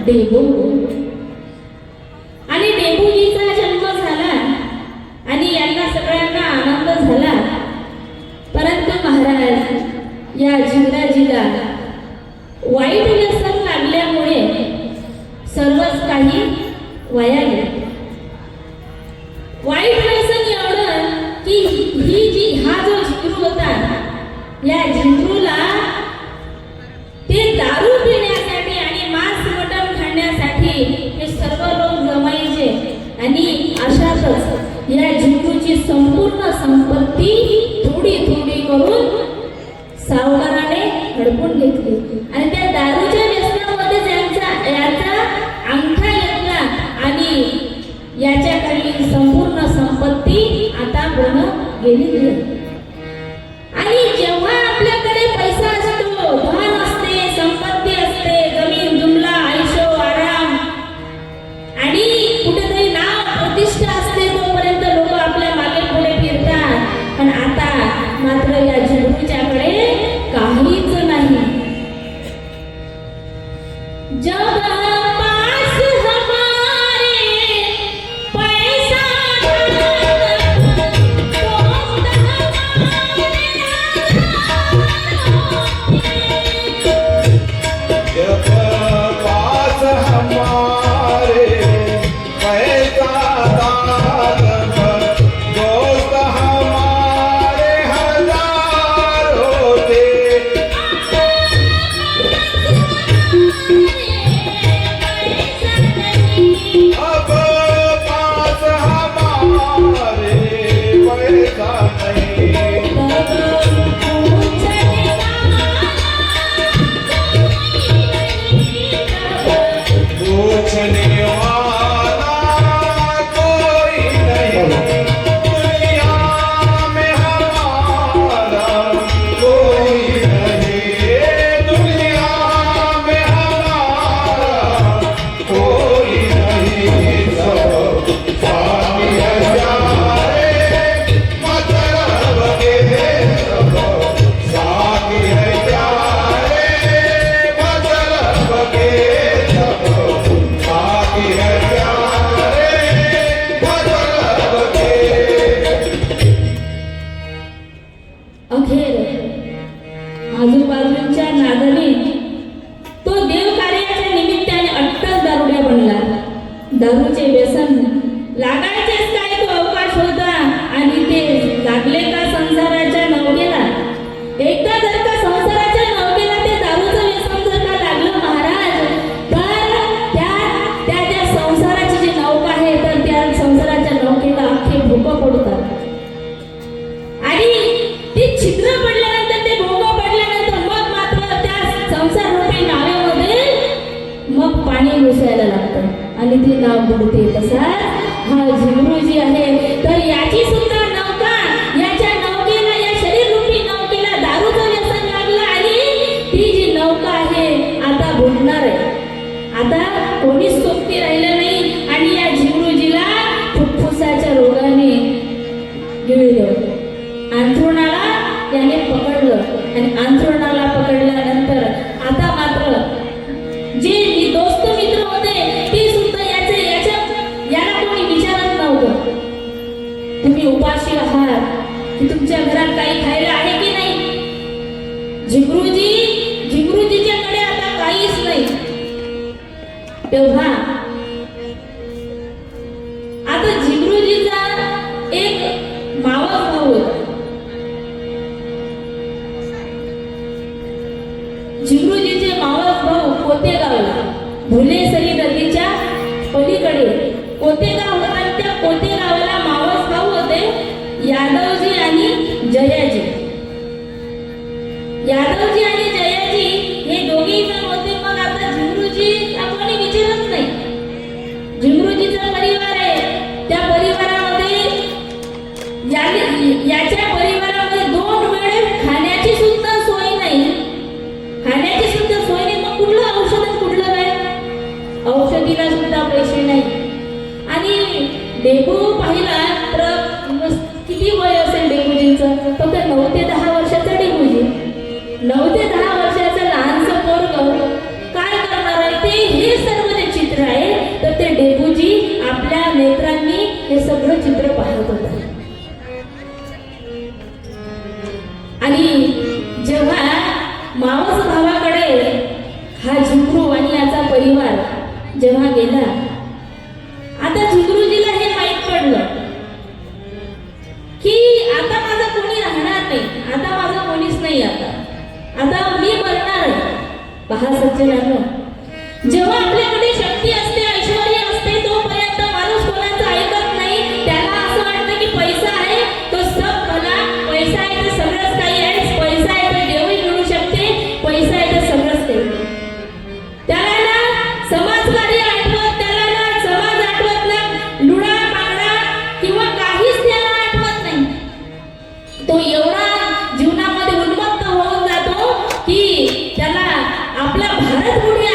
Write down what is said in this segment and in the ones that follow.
Debut. आणि डेबूजीचा जन्म झाला आणि यांना सगळ्यांना आनंद झाला. परंतु महाराज या झिंगाजीला वाईट व्यसन लागल्यामुळे सर्वच काही वाया गेले. वाईट व्यसन एवढं की हा जो झिंगरू होता, या झिंगरूला ते दारू पिण्यासाठी आणि मांस मटण खाण्यासाठी हे सर्व लोक जमायचे. आणि अशातच या झिंगरूची संपूर्ण संपत्ती थोडी थोडी करून सावकाराने हडपून घेतली. आणि त्या दारूच्या व्यसनामध्ये याचा अंगठा घेतला आणि याच्याकडली संपूर्ण संपत्ती आता पूर्ण गेली. आणि जेव्हा आपल्याकडे पैसा असतो, धन असते, संपत्ती असते, जमीन जुमला, आयुष्य आराम आणि कुठेतरी नाव प्रतिष्ठा असते, तोपर्यंत लोक आपल्या मागे पुढे फिरतात. पण आता मात्र या झिंगरूच्याकडे काहीच नाही. जब पास हमारे पैसा आजूबाजूच्या नादाने तो देव कार्याच्या निमित्ताने अट्टल दारुड्या बनला. दारूचे व्यसन लागायचेच काय तो अवकाश होता. आणि ते लागले का संसाराच्या नौकेला. एकदा जर का संसाराच्या नौकेला ते दारूचं व्यसन जर का लागलं महाराज, तर त्या संसाराची जी नौका आहे, तर त्या संसाराच्या नौकेला अख्खे भोकं पडतात. आणि ती छिद्र पडल्यानंतर, ते भोकं पडल्यानंतर मग मात्र त्या संसार रूपी नावेमध्ये मग पाणी घुसायला लागतं आणि ती नाव बुडते. तसा हा झिंगरू जी आहे, तर याची सुद्धा नौका, याच्या नौकेला, या शरीर रूपी नौकेला दारूचं व्यसन लागलं आणि ती जी नौका आहे आता बुडणार आहे. आता कोणीच सोबती राहिलं नाही. आणि या झिंगरूजीला फुफ्फुसाच्या रोगाने गिळलं. अंथरुणाला त्याने पकडलं आणि अंथरुणाला पकडल्यानंतर आता मात्र जे दोस्त मित्र होते ते सुद्धा याला कोणी विचारत नव्हतं, तुम्ही उपाशी आहात की तुमच्या घरात काही खायला आहे की नाही. झिंगरूजीच्याकडे आता काहीच नाही. तेव्हा आता झिंगरूजीचा एक मावस भाऊ होता. झिंगरूजीचे मावस भाऊ कोतेगावला, भुलेसरी नदीच्या पलीकडे कोतेगाव होता. आणि त्या कोतेगावला मावस भाऊ होते यादवजी आणि जयाजी. यादवजी आणि जयाजी हे दोघेही जण होते. मग आता झिंगरूजी आपण विचारत नाही. झिंगरूजीचा परिवार आहे, त्या परिवारामध्ये याच्या परिवारामध्ये 2 वेळे खाण्याची सुद्धा सोय नाही. खाण्याची सुद्धा सोय नाही. मग कुठलं औषध, कुठलं काय, औषधीला सुद्धा पैसे नाही. आणि डेबू पाहिला तर किती वय असेल डेबूजींचं? फक्त 9 ते 10 वर्षाचा डेबूजी. 9 ते 10 वर्षाचं लहानसं पोरगं काय करणार आहे ते हे सर्व ते नेत्रांनी हे सगळं चित्र पाहत होता. आणि जेव्हा मावस भावाकडे हा झुमरू आणि याचा परिवार जेव्हा गेला, आता झुमरूजीला हे माहीत पडलं की आता माझा कोणी राहणार नाही, आता माझा कोणीच नाही, आता मी मरणार आहे. पहा सज्जनांनो, जेव्हा आपल्याकडे शक्ती असते, ऐश्वर्य असते, तोपर्यंत माणूस कोणाचं ऐकत नाही. त्याला असं वाटतं की पैसा आहे तो सब भला, पैसा आहे तर सगळंच काही आहे, पैसा आहे तर देवही मिळू शकते, पैसा आहे तर सगळंच काही. त्याला ना समाजकार्य आठवत, त्याला ना समाज आठवत, ना लुडा पांगडा किंवा काहीच त्याला आठवत नाही. तो एवढा जीवनामध्ये उन्मत्त होऊन जातो की त्याला आपला भारत पुढे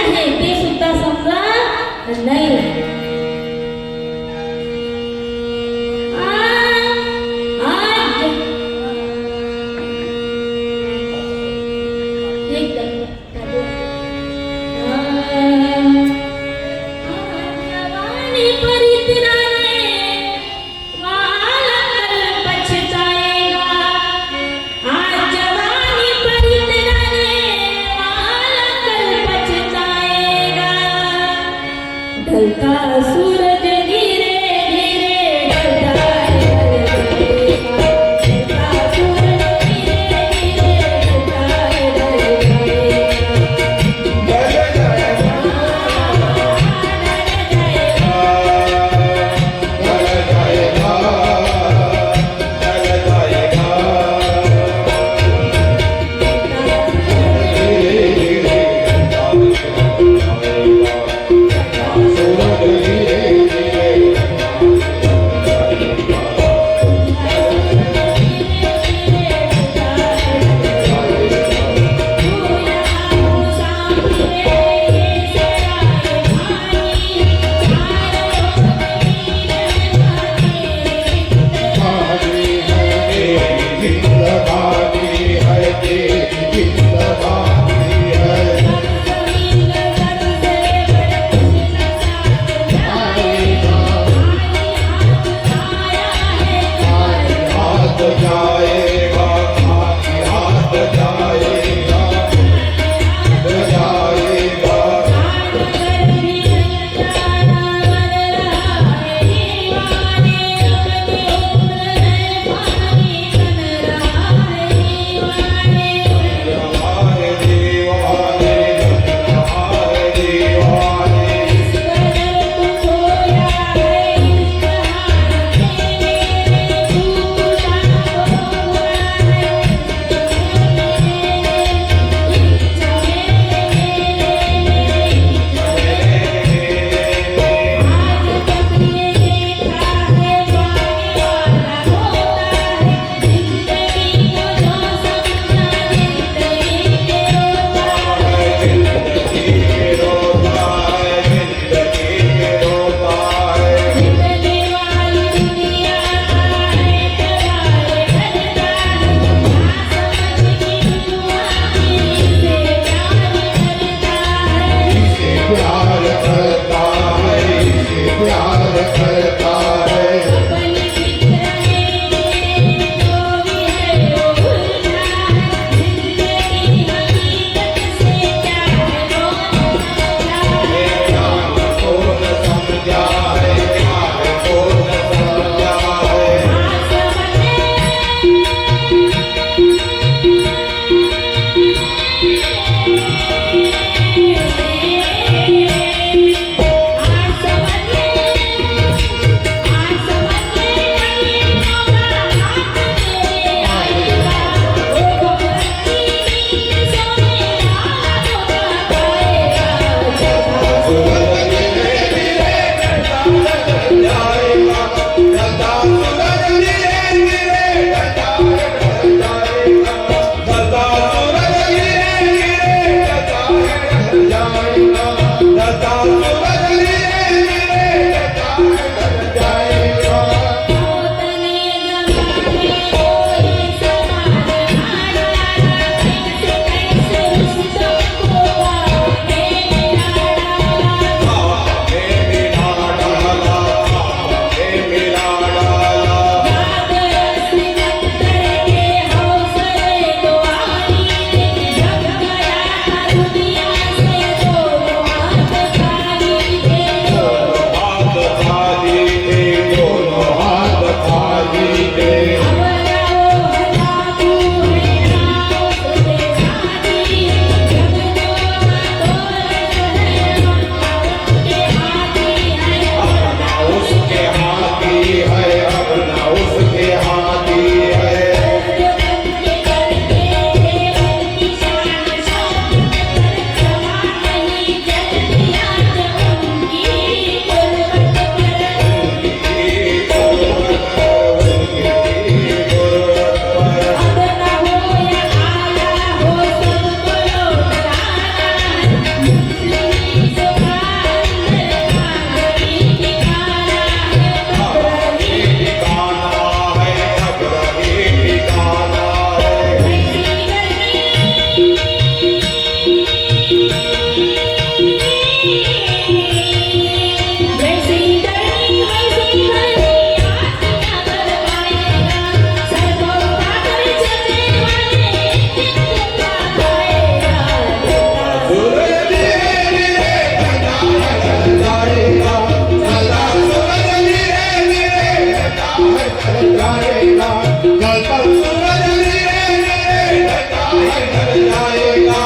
ढल जाएगा, ढलता सूरज नीरे नीरे ढलता है ढल जाएगा,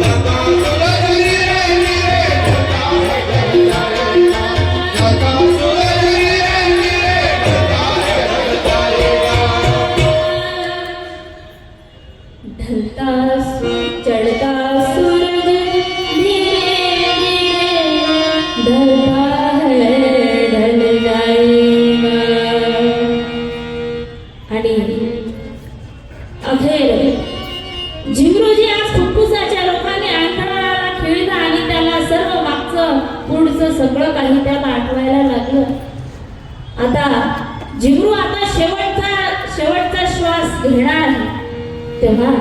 ढलता सूरज नीरे नीरे ढलता है ढल जाएगा, ढलता सूरज नीरे नीरे ढलता है ढल जाएगा। ढलता चढ़ता सूरज धीरे धीरे ढलता है ढल जाएगा. आणि अखेर झिमरूजी आज फुफ्फुसाच्या रोगाने अंतराळाला खिळला आणि त्याला सर्व मागचं पुढचं सगळं काही त्याला आठवायला लागलं. आता झिमरू आता शेवटचा श्वास घेणार आहे. तेव्हा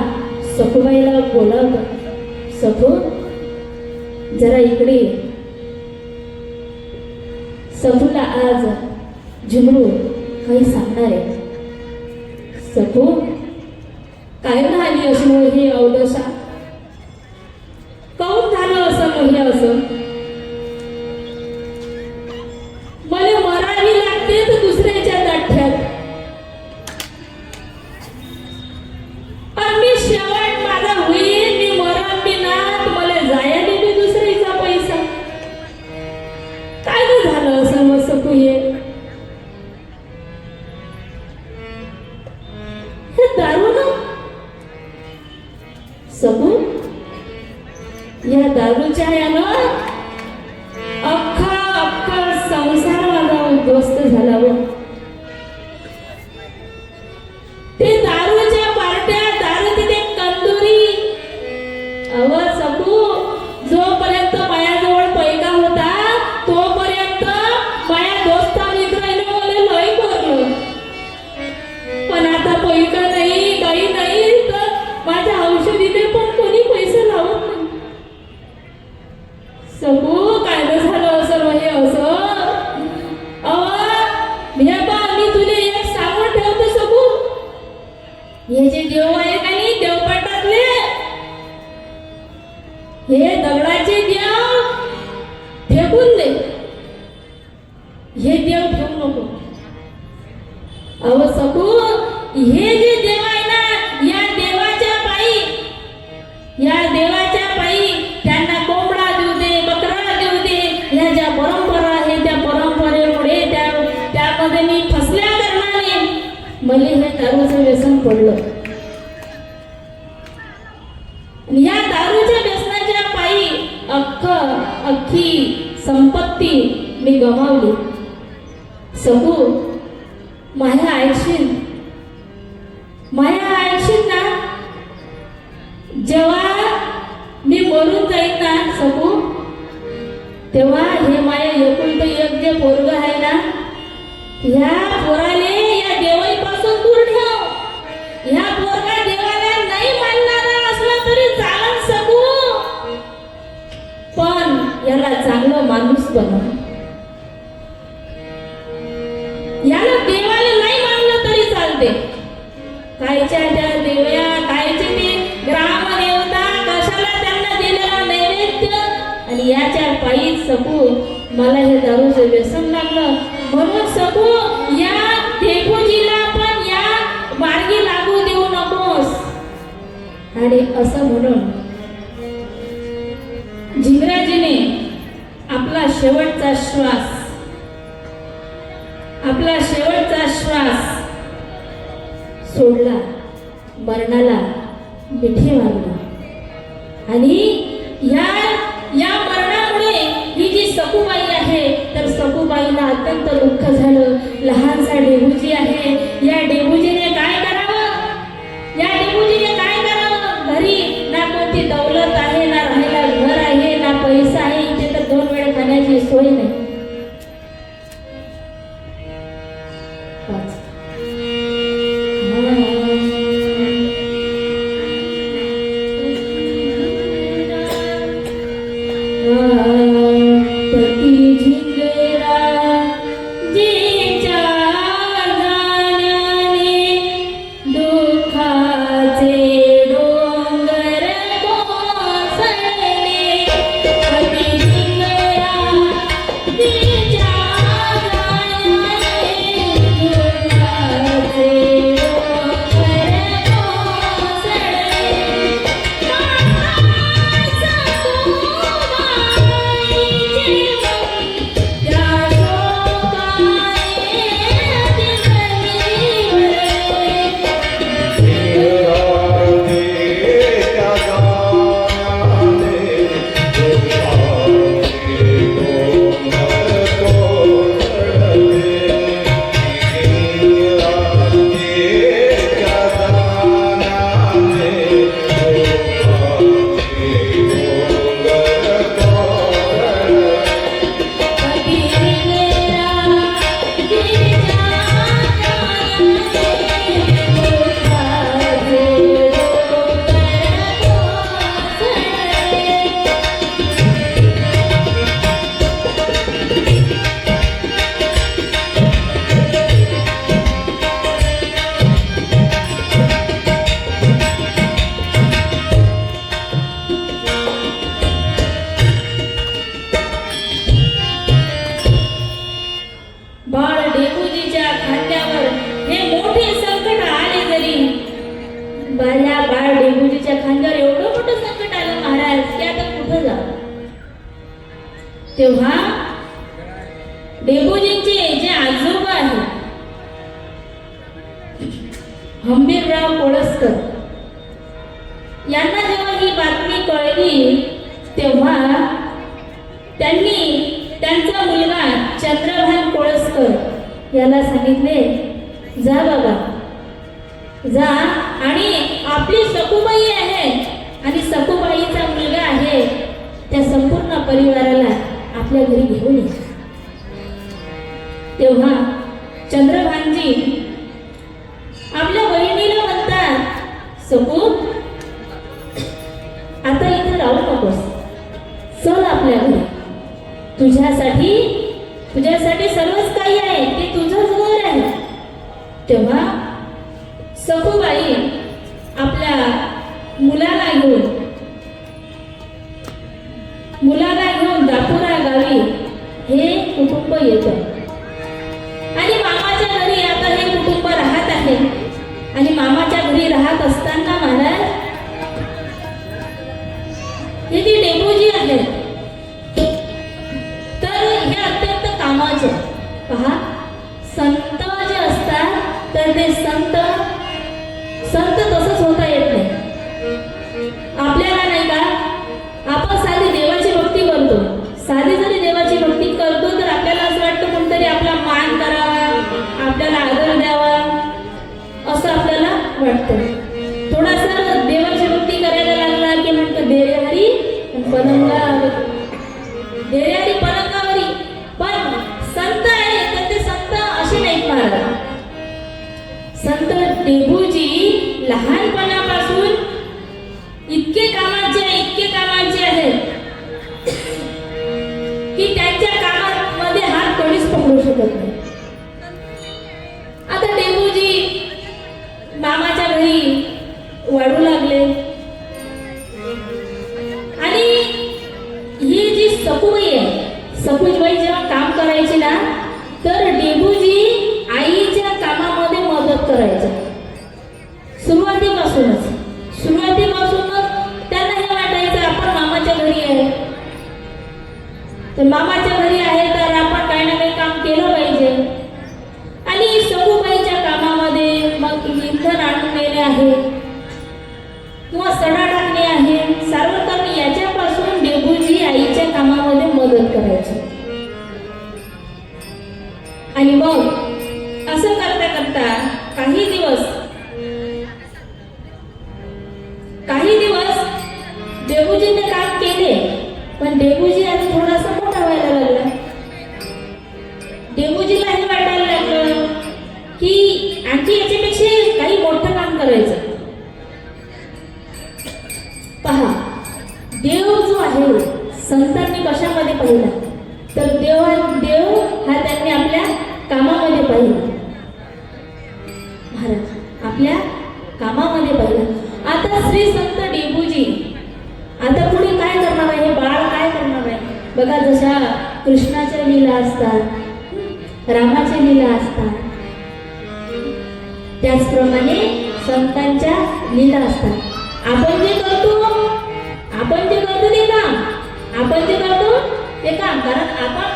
सखूबाईला बोलावलं, सखू जरा इकडे ये. सखूला आज झिमरू काही सांगणार आहे. सखू काय झाली असं हे अवदशा, काऊन झालं असं हे असं. मला मरावी लागते तर दुसऱ्याच्या दाठ्यात. मी शेवट माझा होईल, मी मरण बी ना, मला जाया देते दुसरीचा पैसा. काय ग झालं असं मग सखू हे दारू ना. सखू या दारूच्या यानं अख्खा संसार माझा उद्ध्वस्त झाला. ते दारूच्या पार्ट्या, दारू तिथे कंदुरी. अव सखू जोपर्यंत मायाजवळ पैका होता तोपर्यंत माया दोस्ता मित्रांनी मला लय करलं. पण आता पैका नाही, काही नाही, तर माझ्या औषधीने पण कोणी पैसे लावत नाही. सखू काय झालं असं हे असं. हे बा मी तुला एक सांगून ठेवतो सखू, हे जे देव आहे का नाही देवपाटातले, हे दगडाचे देव फेकून दे. हे देव ठेवू नको. अहो सखू हे जे देव आहे ना, या देवाच्या पायी त्यांना कोंबडा देऊ दे, बकरा देऊ दे. ह्या ज्या परंपरा आहे त्या परंपरेमुळे त्यामध्ये मी फसल्या कारणाने मला हे दारूचं व्यसन पडलं. या दारूच्या व्यसनाच्या पायी अख्खी संपत्ती मी गमावली. सखू माया ऐकशील ना, जेव्हा मी मरून जाईन ना सखू, तेव्हा हे माया एकुलतं एक जे पोरग आहे ना, ह्या पोराले या देवाईपासून दूर ठेव. ह्या पोरगा देवाला नाही मानणारा असला तरी चालन सखू, पण याला चांगलं माणूस बनव. याला देवाला नाही मानलं तरी चालते. कायच्या त्या देवया, कायचे ते ग्रामदेवता, कशाला त्यांना दिलेला नैवेद्य. आणि याच्या पायी सखू मला हे दारूचं व्यसन लागलं. म्हणून सखू या देवजीला पण या मार्गी लागू देऊ नकोस. आणि असं म्हणून झिमराजीने आपला शेवटचा श्वास सोडला, मरणाला मिठी मारली. आणि या मरणामुळे ही जी सखूबाई आहे, तर सखूबाईला अत्यंत दुःख झालं. लहानसा डेबूजी आहे, या डेबूजीने काय करावं, घरी ना कोणती दौलत आहे, ना राहायला घर आहे, ना पैसा आहे. इथे तर 2 वेळ खाण्याची सोय नाही. या बाळ डेंगूजीच्या खांद्यावर एवढं मोठं संकट आलं महाराज की आता कुठं जा. तेव्हा डेंगूजींचे जे आजोबा आहेत हंबीरराव कोळसकर यांना जेव्हा ही बातमी कळली तेव्हा त्यांनी त्यांचा मुलगा चंद्रभान कोळसकर याला सांगितले, जा बाबा जा आणि आपली सखूबाई आहे आणि सखूबाईचा मुलगा आहे त्या संपूर्ण परिवाराला आपल्या घरी घेऊन ये. तेव्हा चंद्रभानजी आपल्या बहिणीला म्हणतात, सकू आता इथे राहू नकोस, चल आपल्या घरी. तुझ्यासाठी सर्वच काही आहे, ते तुझंच घर आहे. तेव्हा सखूबाई आपल्या मुलाला घेऊन दापुरा गावी हे कुटुंब येतं आणि मामाच्या घरी आता हे कुटुंब राहत आहे. आणि मामाच्या घरी राहत असताना महाराज हे जे डेंगूजी आहेत तर हे अत्यंत कामाचे. पहा, संत जे असतात तर ते संत तसंच होता येत नाही. आपल्याला नाही का, आपण साधी देवाची भक्ती करतो, साधी जरी देवाची भक्ती करतो तर आपल्याला असं वाटतं कोणतरी आपला मान करावा, आपल्याला आदर द्यावा असं आपल्याला वाटतं. थोडासा देवाची भक्ती करायला लागला की म्हणतं देरे हरी पलंगावरी. पण संत आहे तर ते संत असे नाहीत महाराज. संत डेंगूजी लहानपणापासून इतके कामाचे आहेत की त्यांच्या कामामध्ये हात कधीच पकडू शकत नाही. आता डेंगूजी मामाच्या घरी वाढू लागले आणि ही जी सखूबाई आहे, सखूबाई जेव्हा काम करायची ना तर डेंगूजी आईच्या कामामध्ये मदत करायचं. सुरुवातीपासूनच त्यांना हे वाटायचं आपण मामाच्या घरी आहे तर आपण काही ना काही काम केलं पाहिजे. आणि सखूबाईच्या कामामध्ये मग इंधन आणून देणे आहे किंवा सडा टाकणे आहे, सारवण करणे, याच्यापासून डेंगूजी आईच्या कामामध्ये मदत करायची. आणि मग असं करता करता काही दिवस डेंगूजीने काम केले. पण डेंगूजी आता थोडासा मोठा व्हायला लागला. डेंगूजीला हे वाटायला लागलं की आणखी याच्यापेक्षा काही मोठं काम करायचं. पहा, देव जो आहे संतांनी कशामध्ये पाहिला तर देव हा त्यांनी आपल्या कामामध्ये पाहिला. महाराज आपल्या कामामध्ये पाहिला. आता श्री संत डेंगूजी आता पुढे काय करणार आहे, हे बाळ काय करणार आहे. बघा, जशा कृष्णाच्या लीला असतात, रामाच्या लीला असतात, त्याचप्रमाणे संतांच्या लीला असतात. आपण जे करतो ते काम कारण आपण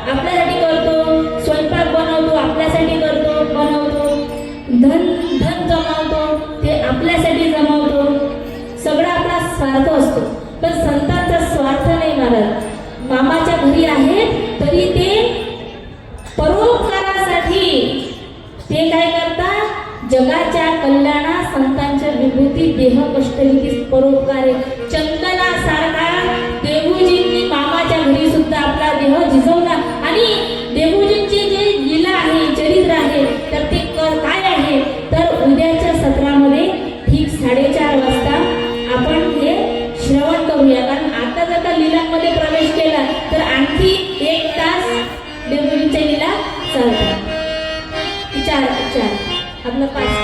आपल्यासाठी करतो, स्वयंपाक बनवतो आपल्यासाठी बनवतो, धन जमावतो ते आपल्यासाठी जमावतो, सगळा आपला स्वार्थ असतो. पण संतांचा स्वार्थ नाही महाराज. मामाच्या घरी आहेत तरी ते परोपकारासाठी ते काय करतात, जगाच्या कल्याणा संतांच्या विभूती देह कष्टविधी परोपकार आहे. चंदनासारखा डेंगूजींनी मामाच्या घरी सुद्धा आपला देह झिजवला. आणि डेंगूजींची जे लीला आहे, चरित्र आहे तर ते काय आहे तर उद्याच्या सत्रामध्ये ठीक 4:30 वाजता आपण हे श्रवण करूया. कारण आता जर का लीलांमध्ये प्रवेश केला तर आणखी 1 तास डेंगूजींच्या लीला चालतात. 4 आपलं 5 तास.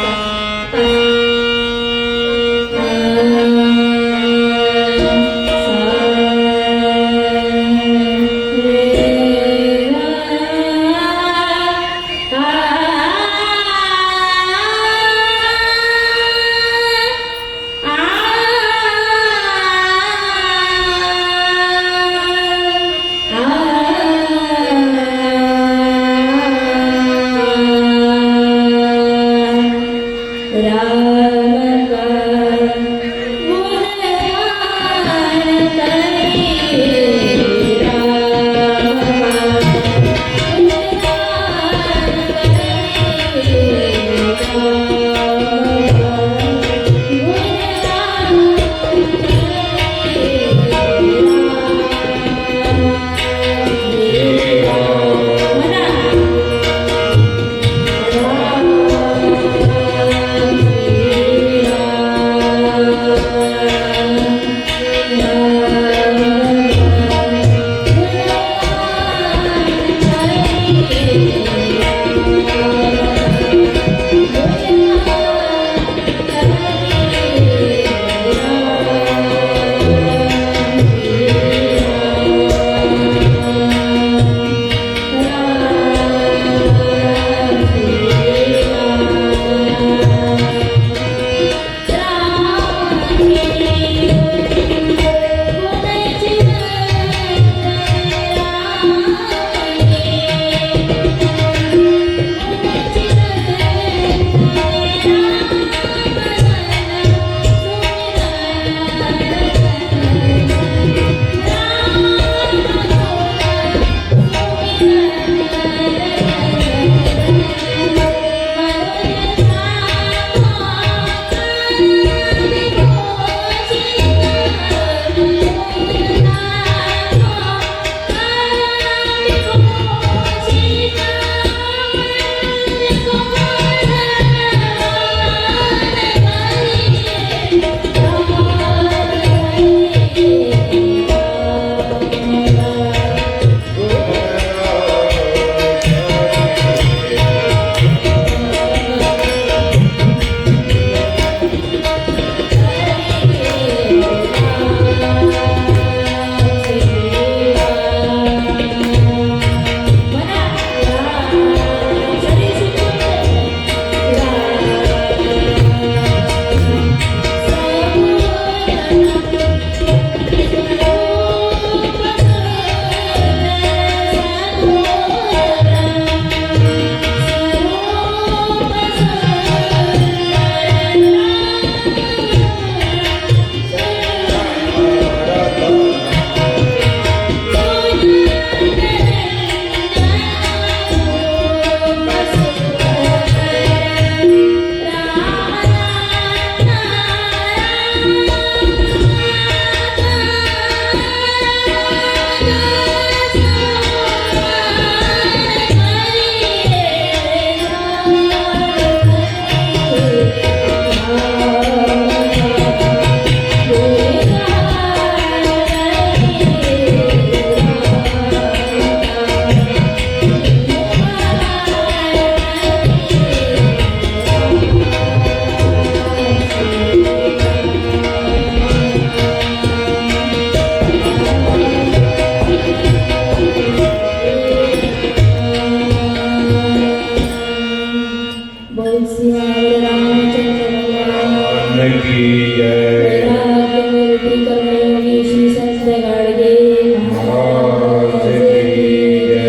नरसिंहावर रामचंद्र भगवान की जय वैराग्यमूर्ती कर्मयोगी श्री संत गाडगे महाराज की जय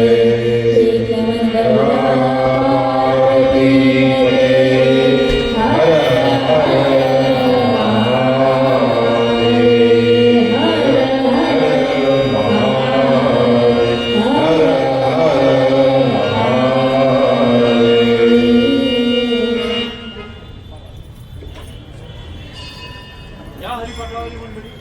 एक नमन पार्वती हर हर महादेव हर हर महादेव हर हर महादेव या हरिपाठावरी मंडळी